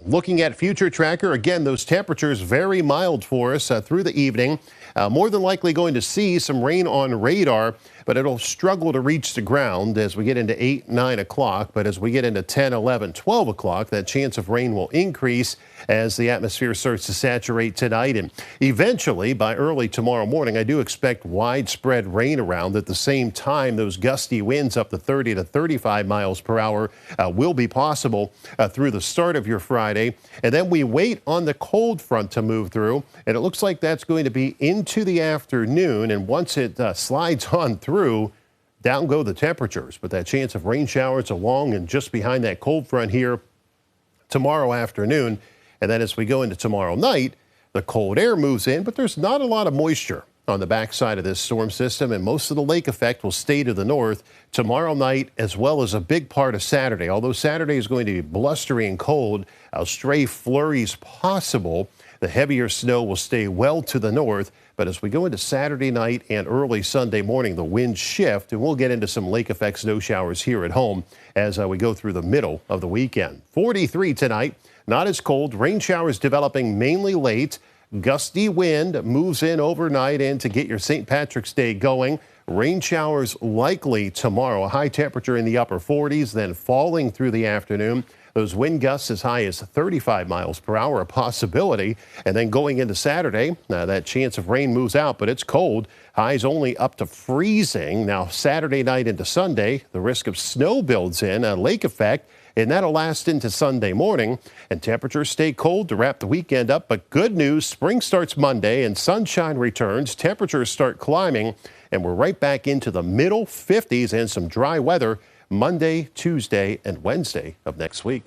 Looking at future tracker, again, those temperatures very mild for us through the evening. More than likely going to see some rain on radar, but it'll struggle to reach the ground as we get into 8, 9 o'clock. But as we get into 10, 11, 12 o'clock, that chance of rain will increase as the atmosphere starts to saturate tonight. And eventually, by early tomorrow morning, I do expect widespread rain around. At the same time, those gusty winds up to 30 to 35 miles per hour will be possible through the start of your Friday. And then we wait on the cold front to move through, and it looks like that's going to be into the afternoon. And once it slides on through, down go the temperatures. But that chance of rain showers along and just behind that cold front here tomorrow afternoon. And then as we go into tomorrow night, the cold air moves in, but there's not a lot of moisture on the backside of this storm system, and most of the lake effect will stay to the north tomorrow night as well as a big part of Saturday. Although Saturday is going to be blustery and cold, stray flurries possible. The heavier snow will stay well to the north, but as we go into Saturday night and early Sunday morning, the winds shift, and we'll get into some lake effect snow showers here at home as we go through the middle of the weekend. 43 tonight, not as cold. Rain showers developing mainly late. Gusty wind moves in overnight in to get your St. Patrick's Day going. Rain showers likely tomorrow. A high temperature in the upper 40s, then falling through the afternoon. Those wind gusts as high as 35 miles per hour, a possibility. And then going into Saturday, that chance of rain moves out, but it's cold. Highs only up to freezing. Now, Saturday night into Sunday, the risk of snow builds in, a lake effect, and that'll last into Sunday morning. And temperatures stay cold to wrap the weekend up. But good news, spring starts Monday and sunshine returns. Temperatures start climbing, and we're right back into the middle 50s and some dry weather Monday, Tuesday, and Wednesday of next week.